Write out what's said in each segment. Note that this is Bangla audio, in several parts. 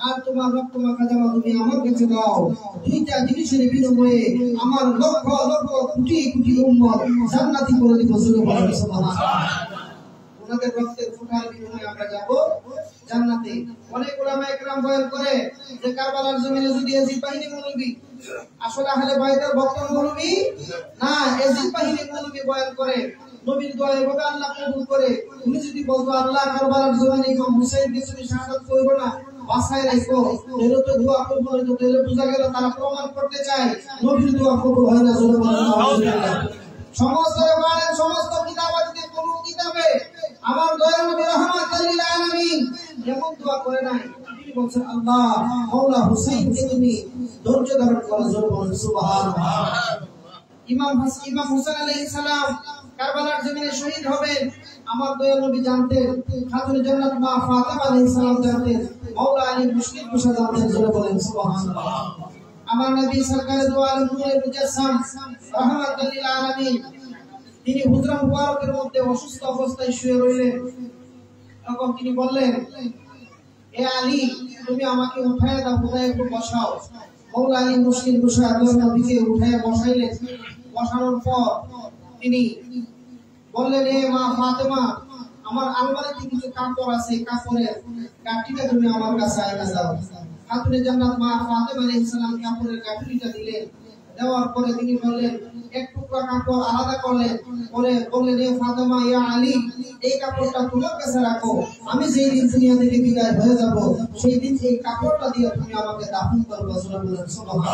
আর তোমার রক্ত মাখা জামা তুমি আমার কাছে দাও। দুইটা জিনিসের বিনিময়ে আমার লক্ষ লক্ষ কোটি কোটি উম্মত জান্নাতি করে দিব। সুবহানাল্লাহ। ওনাদের রক্তের ফোঁটার বিনিময়ে আমরা যাব জান্নাতে। অনেক উলামা একরাম বয়ান করে যে কারবালার জমিনে যদি ইয়াজিদ বাহিনী মৌলবী, আসলে আহলে বাইতের বক্তব্য মৌলবী না, ইয়াজিদ বাহিনী মৌলবী বয়ান করে নবীর দোয়া এভাবে আল্লাহ কবুল করে। উনি যদি বলতো আল্লাহ কারবালার জমিনে ইমাম হুসাইনকে তুমি শাহাদাত করো না, বাসায় রাখো, এর তো দোয়া কবুল হতো, তাহলে বোঝা গেল তারা প্রমাণ করতে চায় নবীর দোয়া কবুল হয় না। সুবহানাল্লাহ। সমস্ত ব্যাপারে সমস্ত কিতাবাদিতে কোন কিতাবে আমার দয়াল নবী রাহমাতুল লিল আলামিন এমন দোয়া করে নাই। তিনি বলেন আল্লাহ মাওলা হুসাইনকে তুমি ধৈর্য ধারণ করো। সুবহানাল্লাহ। ইমাম হুসাইন আলাইহিস সালাম কারবালার জমিনে শহীদ হবেন, আমার দয়াল নবী জানতেন, খাতুনে জান্নাত মা ফাতেমা আলাইহিস সালাম জানতেন, মাওলা আলী মুশকিল কুশা জানতেন। বলেন সুবহানাল্লাহ। আমার নবী সরকারে দো আলম নূরে মুজাসসাম রাহমাতুল লিল আলামিন তিনি হুজরা মুবারকের মধ্যে অসুস্থ অবস্থায় শুয়ে রইলেন। তখন তিনি বললেন, এ আলী তুমি আমাকে উঠায় দাও, উঠায় একটু বসাও। মাওলা আলী মুশকিল কুশা নবীকে উঠায় বসাইলেন। বসানোর পর তিনি বললেন, এ মা ফাতেমা আমার আলমারিতে কিছু কাপড় আছে, কাপড়ের গাঁঠিটা তুমি আমার কাছে এনে দাও। খাতুনে জান্নাত মা ফাতেমা আলাইহিস সালাম কাপড়ের গাঁঠিটা দিলেন। দেওয়ার পরে তিনি বললেন, এক টুকরা কাপড় আলাদা করলেন, পরে বললেন, এ ফাতেমা ইয়া আলী এই কাপড়টা তোমার কাছে রাখো, আমি যেই দিন দুনিয়া থেকে বিদায় হয়ে যাব সেই দিন এই কাপড়টা দিয়ে তুমি আমাকে দাফন করবে। সুবহানাল্লাহ।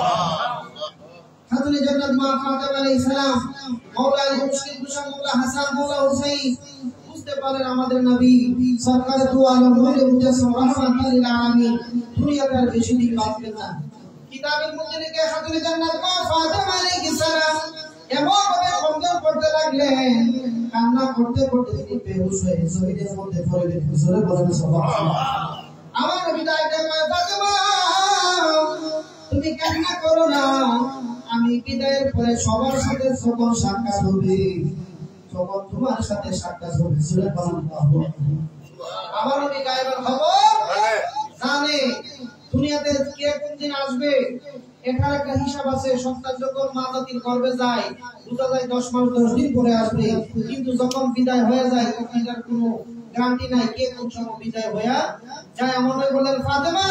খাতুনে জান্নাত মা ফাতেমা আলাইহিস সালাম মাওলা আলী মুশকিল কুশা মাওলা হাসান মাওলা হুসাইন বুঝতে পারেন আমাদের নবী সরকারে দো আলম নূরে মুজাসসাম রাহমাতুল লিল আলামিন দুনিয়াতে আর বেশি দিন বাঁচবেন না। কিতাবের মধ্যে লিখে খাতুনে জান্নাত মা ফাতেমা আলাইহিস সালাম এমন ভাবে কমজোর করতে লাগলেন, কান্না করতে করতে তিনি বেহুশ হয়ে জমিনের মধ্যে পড়ে গেলেন। জোরে বলেন সুবহানাল্লাহ। আমার নবী ডাকতে কয়, ফাতেমা তুমি কান্না করো না, আমি বিদায়ের পরে সবার সাথে যখন সাক্ষাৎ হবে তখন তোমার সাথে সাক্ষাৎ হবে। সুবহানাল্লাহ। আমার নবী গায়েবের খবর জানে, দুনিয়াতে কে কোন দিন আসবে এটার একটা হিসাব আছে। সন্তান যখন মা জাতির গর্ভে যায় বোঝা যায় 10 মাস 10 দিন পরে আসবে, কিন্তু যখন বিদায় হয়ে যায় তখন এটার কোনো গ্যারান্টি নাই কে কোন সময় বিদায় হয়ে যায়। এমন বলেন, ফাতেমা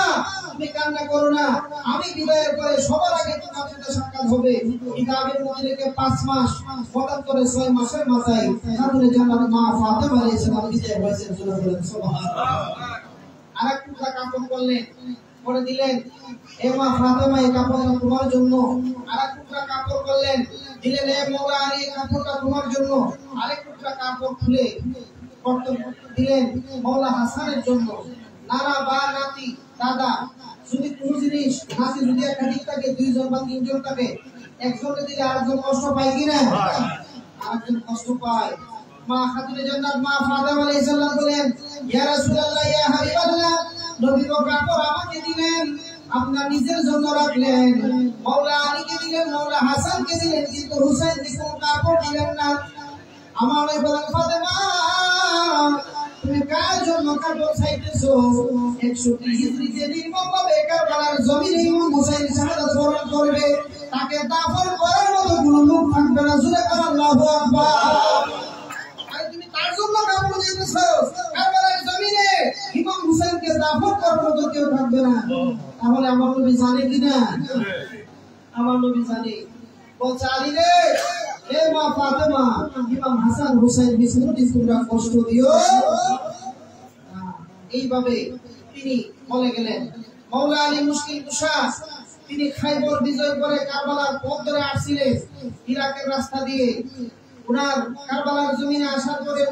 তুমি কান্না করো না, আমি বিদায়ের পরে সবার আগে তোমার সাথে সাক্ষাৎ হবে। কিতাবের মধ্যে লিখে 5 মাস হঠাৎ করে 6 মাসের মাথায় খাতুনে জান্নাত মা ফাতেমা আলাইহিস সালাম বিদায় হয়েছেন। সুবহানাল্লাহ। আরেক টুকরা কাপড় করলেন, পরে দিলেন, এ মা ফাতেমা এই কাপড়টা তোমার জন্য। আরেক টুকরা কাপড় করলেন, দিলেন, এ মাওলা আলী এই কাপড়টা তোমার জন্য। আরেক টুকরা কাপড় খুলে দিলেন মাওলা হাসানের জন্য। নানা বা নাতি দাদা যদি কোন জিনিস নাতি যদি একাধিক থাকে, 2 জন বা 3 জন থাকে, একজনকে দিলে আরেকজন কষ্ট পায় কিনা? আরেকজন কষ্ট পায়। মা খাতুনে জান্নাত মা ফাতেমা আলাইহিস সালাম বলেন, ইয়া রাসূলুল্লাহ ইয়া হাবিবাল্লাহ নবীর কাপড় আমাকে দিলেন, আপনার নিজের জন্য রাখলেন, মাওলা আলীকে দিলেন, মাওলা হাসানকে দিলেন, কিন্তু হুসাইনকে কোন কাপড় দিলেন না। আমার নবী বলেন, ফাতেমা তুমি কার জন্য কাপড় চাইতেছো? 130 হিজরিতে নির্মমভাবে কারবালার জমিনে ইমাম হুসাইন শাহাদাত বরণ করবে, তাকে দাফন করার মতো কোনো লোক থাকবে না। সুরে আল্লাহু আকবার। আর তুমি তার জন্য কাপড় চাইতেছো, কারবালার জমিনে ইমাম হুসাইনকে দাফন করার মতো কেউ থাকবে না। তাহলে আমার নবী জানে কিনা? আমার নবী জানে। বলছে, আলী রে, এ মা ফাতেমা ইমাম হাসান হুসাইন বিষ্ণুকে তোমরা কষ্ট দিও। এইভাবে তিনি বলে গেলেন। মাওলা আলী মুশকিল কুশা তিনি খাইবর বিজয় করে কারবালার পথ ধরে আসছিলেন ইরাকের রাস্তা দিয়ে। ওনার কারবালার জমিনে আসার পরে